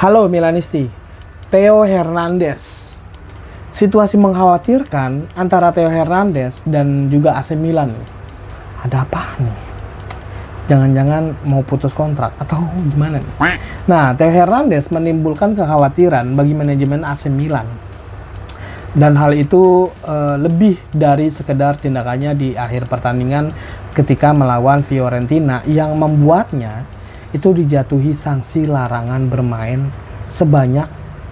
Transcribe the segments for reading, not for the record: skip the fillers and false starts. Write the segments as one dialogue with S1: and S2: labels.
S1: Halo Milanisti, Theo Hernandez. Situasi mengkhawatirkan antara Theo Hernandez dan juga AC Milan. Ada apa nih? Jangan-jangan mau putus kontrak atau gimana nih? Nah, Theo Hernandez menimbulkan kekhawatiran bagi manajemen AC Milan. Dan hal itu lebih dari sekedar tindakannya di akhir pertandingan ketika melawan Fiorentina yang membuatnya itu dijatuhi sanksi larangan bermain sebanyak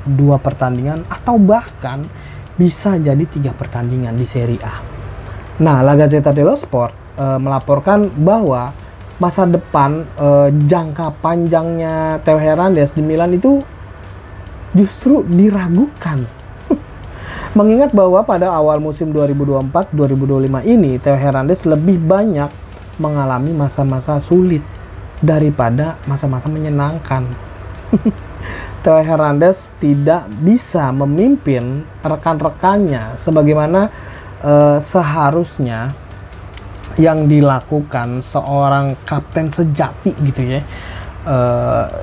S1: 2 pertandingan atau bahkan bisa jadi 3 pertandingan di Serie A. Nah, La Gazzetta dello Sport melaporkan bahwa masa depan jangka panjangnya Theo Hernandez di Milan itu justru diragukan. Mengingat bahwa pada awal musim 2024-2025 ini Theo Hernandez lebih banyak mengalami masa-masa sulit daripada masa-masa menyenangkan. Theo Hernandez tidak bisa memimpin rekan-rekannya sebagaimana seharusnya yang dilakukan seorang kapten sejati gitu ya.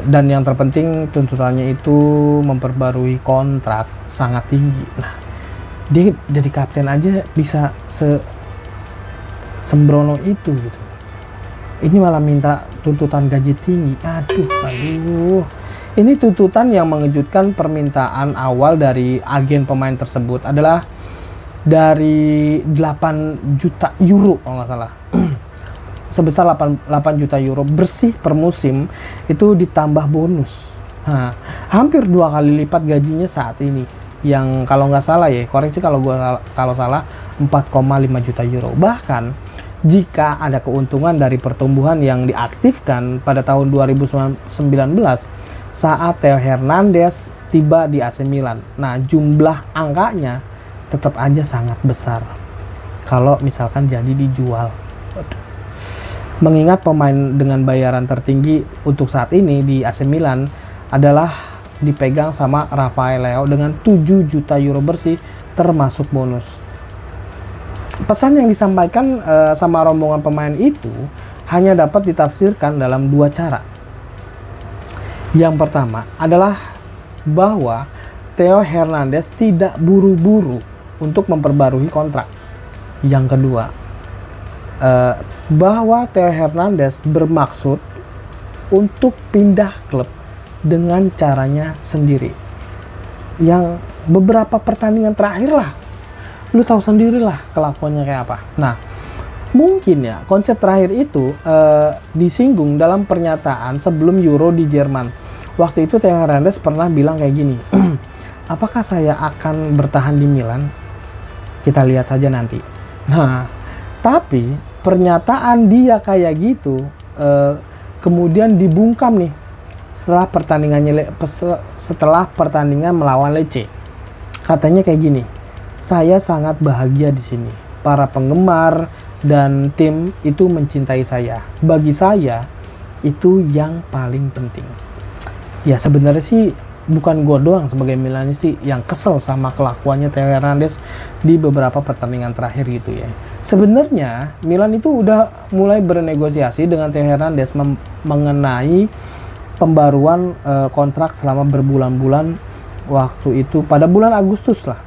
S1: Dan yang terpenting tuntutannya itu memperbarui kontrak sangat tinggi. Nah, dia jadi kapten aja bisa sembrono itu gitu. Ini malah minta tuntutan gaji tinggi. Aduh. Ini tuntutan yang mengejutkan. Permintaan awal dari agen pemain tersebut adalah dari 8 juta euro kalau nggak salah. Sebesar 8 juta euro bersih per musim itu ditambah bonus. Nah, hampir 2 kali lipat gajinya saat ini. Yang kalau nggak salah ya, koreksi kalau salah 4,5 juta euro. Bahkan jika ada keuntungan dari pertumbuhan yang diaktifkan pada tahun 2019 saat Theo Hernandez tiba di AC Milan. Nah, jumlah angkanya tetap aja sangat besar kalau misalkan jadi dijual. Mengingat pemain dengan bayaran tertinggi untuk saat ini di AC Milan adalah dipegang sama Rafael Leao dengan 7 juta euro bersih termasuk bonus. Pesan yang disampaikan sama rombongan pemain itu hanya dapat ditafsirkan dalam 2 cara. Yang pertama adalah bahwa Theo Hernandez tidak buru-buru untuk memperbarui kontrak. Yang kedua, bahwa Theo Hernandez bermaksud untuk pindah klub dengan caranya sendiri. Yang beberapa pertandingan terakhir lah, lu tahu sendiri lah kelakuannya kayak apa. Nah, mungkin ya konsep terakhir itu disinggung dalam pernyataan sebelum Euro di Jerman. Waktu itu Theo Hernandez pernah bilang kayak gini, apakah saya akan bertahan di Milan? Kita lihat saja nanti. Nah, tapi pernyataan dia kayak gitu kemudian dibungkam nih setelah pertandingan melawan Lecce. Katanya kayak gini, saya sangat bahagia di sini. Para penggemar dan tim itu mencintai saya. Bagi saya itu yang paling penting. Ya sebenarnya sih bukan gue doang sebagai Milanisti yang kesel sama kelakuannya Theo Hernandez di beberapa pertandingan terakhir gitu ya. Sebenarnya Milan itu udah mulai bernegosiasi dengan Theo Hernandez mengenai pembaruan kontrak selama berbulan-bulan. Waktu itu pada bulan Agustus lah,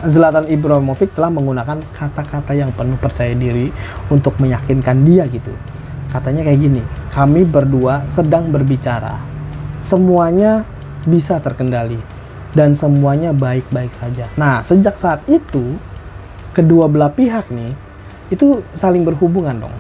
S1: Zlatan Ibrahimovic telah menggunakan kata-kata yang penuh percaya diri untuk meyakinkan dia gitu. Katanya kayak gini, kami berdua sedang berbicara, semuanya bisa terkendali dan semuanya baik-baik saja. Nah, sejak saat itu kedua belah pihak nih itu saling berhubungan dong.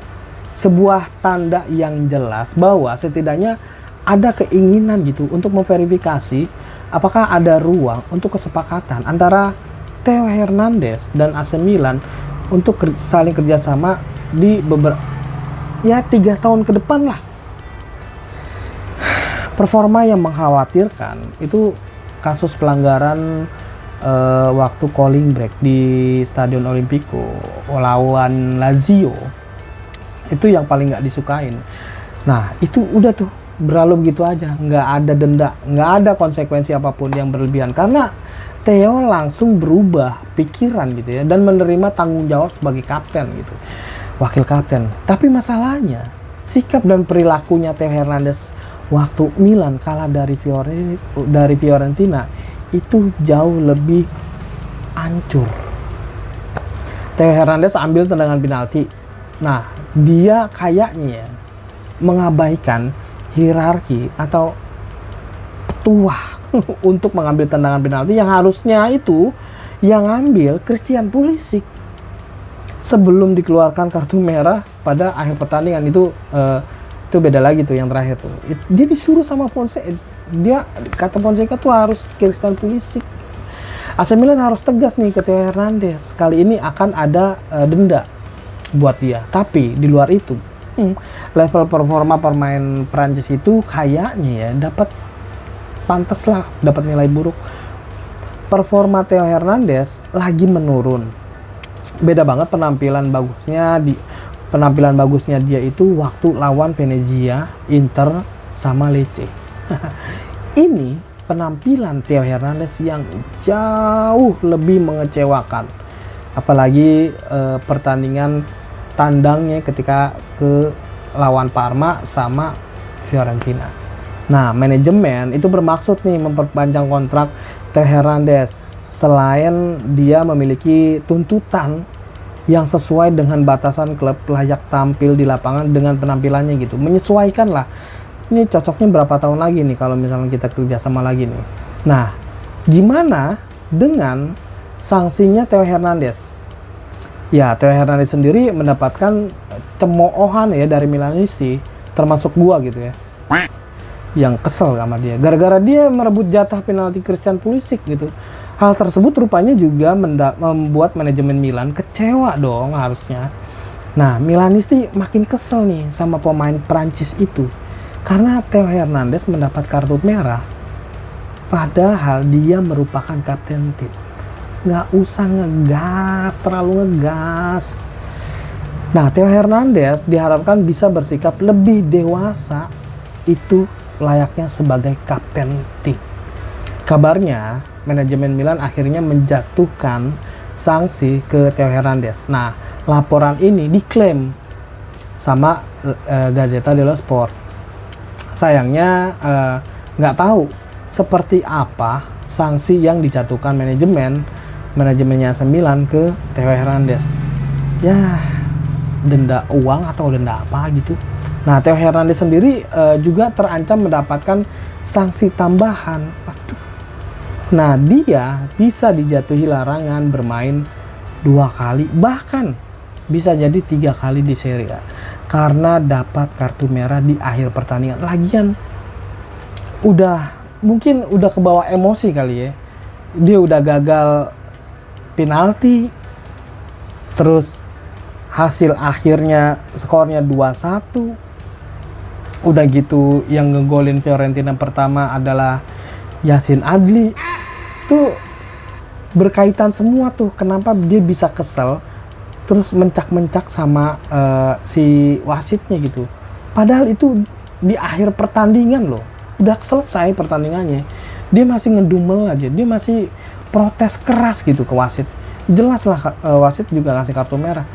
S1: Sebuah tanda yang jelas bahwa setidaknya ada keinginan gitu untuk memverifikasi apakah ada ruang untuk kesepakatan antara Theo Hernandez dan AC Milan untuk saling kerjasama di beberapa 3 tahun ke depan lah. Performa yang mengkhawatirkan itu kasus pelanggaran waktu calling break di Stadion Olimpico lawan Lazio. Itu yang paling nggak disukain. Nah, itu udah tuh berlalu begitu aja, nggak ada denda, nggak ada konsekuensi apapun yang berlebihan karena Theo langsung berubah pikiran gitu ya dan menerima tanggung jawab sebagai kapten gitu, wakil kapten. Tapi masalahnya sikap dan perilakunya Theo Hernandez waktu Milan kalah dari Fiorentina itu jauh lebih hancur. Theo Hernandez ambil tendangan penalti. Nah, dia kayaknya mengabaikan hierarki atau petuah untuk mengambil tendangan penalti yang harusnya itu yang ambil Christian Pulisic sebelum dikeluarkan kartu merah pada akhir pertandingan. Itu beda lagi tuh yang terakhir tuh. Dia disuruh sama Fonseca. Dia kata Fonseca tuh harus Christian Pulisic. AC Milan harus tegas nih ke Theo Hernandez. Kali ini akan ada denda buat dia. Tapi di luar itu, level performa pemain Prancis itu kayaknya ya dapat pantas lah dapat nilai buruk. Performa Theo Hernandez lagi menurun. Beda banget penampilan bagusnya dia itu waktu lawan Venezia, Inter, sama Lecce. Ini penampilan Theo Hernandez yang jauh lebih mengecewakan. Apalagi pertandingan tandangnya ketika ke lawan Parma sama Fiorentina. Nah, manajemen itu bermaksud nih memperpanjang kontrak Theo Hernandez selain dia memiliki tuntutan yang sesuai dengan batasan klub layak tampil di lapangan dengan penampilannya gitu. Menyesuaikan lah. Ini cocoknya berapa tahun lagi nih kalau misalnya kita kerja sama lagi nih. Nah, gimana dengan sanksinya Theo Hernandez? Ya, Theo Hernandez sendiri mendapatkan cemoohan ya dari Milanisti, termasuk gua gitu ya. Yang kesel sama dia. Gara-gara dia merebut jatah penalti Christian Pulisic gitu. Hal tersebut rupanya juga membuat manajemen Milan kecewa dong harusnya. Nah, Milanisti makin kesel nih sama pemain Prancis itu. Karena Theo Hernandez mendapat kartu merah. Padahal dia merupakan kapten tim. Nggak usah ngegas, terlalu ngegas. Nah, Theo Hernandez diharapkan bisa bersikap lebih dewasa. Itu layaknya sebagai kapten tim. Kabarnya, manajemen Milan akhirnya menjatuhkan sanksi ke Theo Hernandez. Nah, laporan ini diklaim sama Gazzetta dello Sport. Sayangnya nggak tahu seperti apa sanksi yang dijatuhkan manajemennya AC Milan ke Theo Hernandez. Ya, denda uang atau denda apa gitu. Nah, Theo Hernandez sendiri juga terancam mendapatkan sanksi tambahan. Waduh. Nah, dia bisa dijatuhi larangan bermain 2 kali, bahkan bisa jadi 3 kali di Serie A karena dapat kartu merah di akhir pertandingan. Lagian mungkin udah kebawa emosi kali ya. Dia udah gagal penalti, terus hasil akhirnya skornya 2-1. Udah gitu yang ngegolin Fiorentina pertama adalah Yacine Adli. Tuh berkaitan semua tuh kenapa dia bisa kesel terus mencak-mencak sama si wasitnya gitu. Padahal itu di akhir pertandingan loh. Udah selesai pertandingannya. Dia masih ngedumel aja. Dia masih protes keras gitu ke wasit. Jelas lah wasit juga ngasih kartu merah.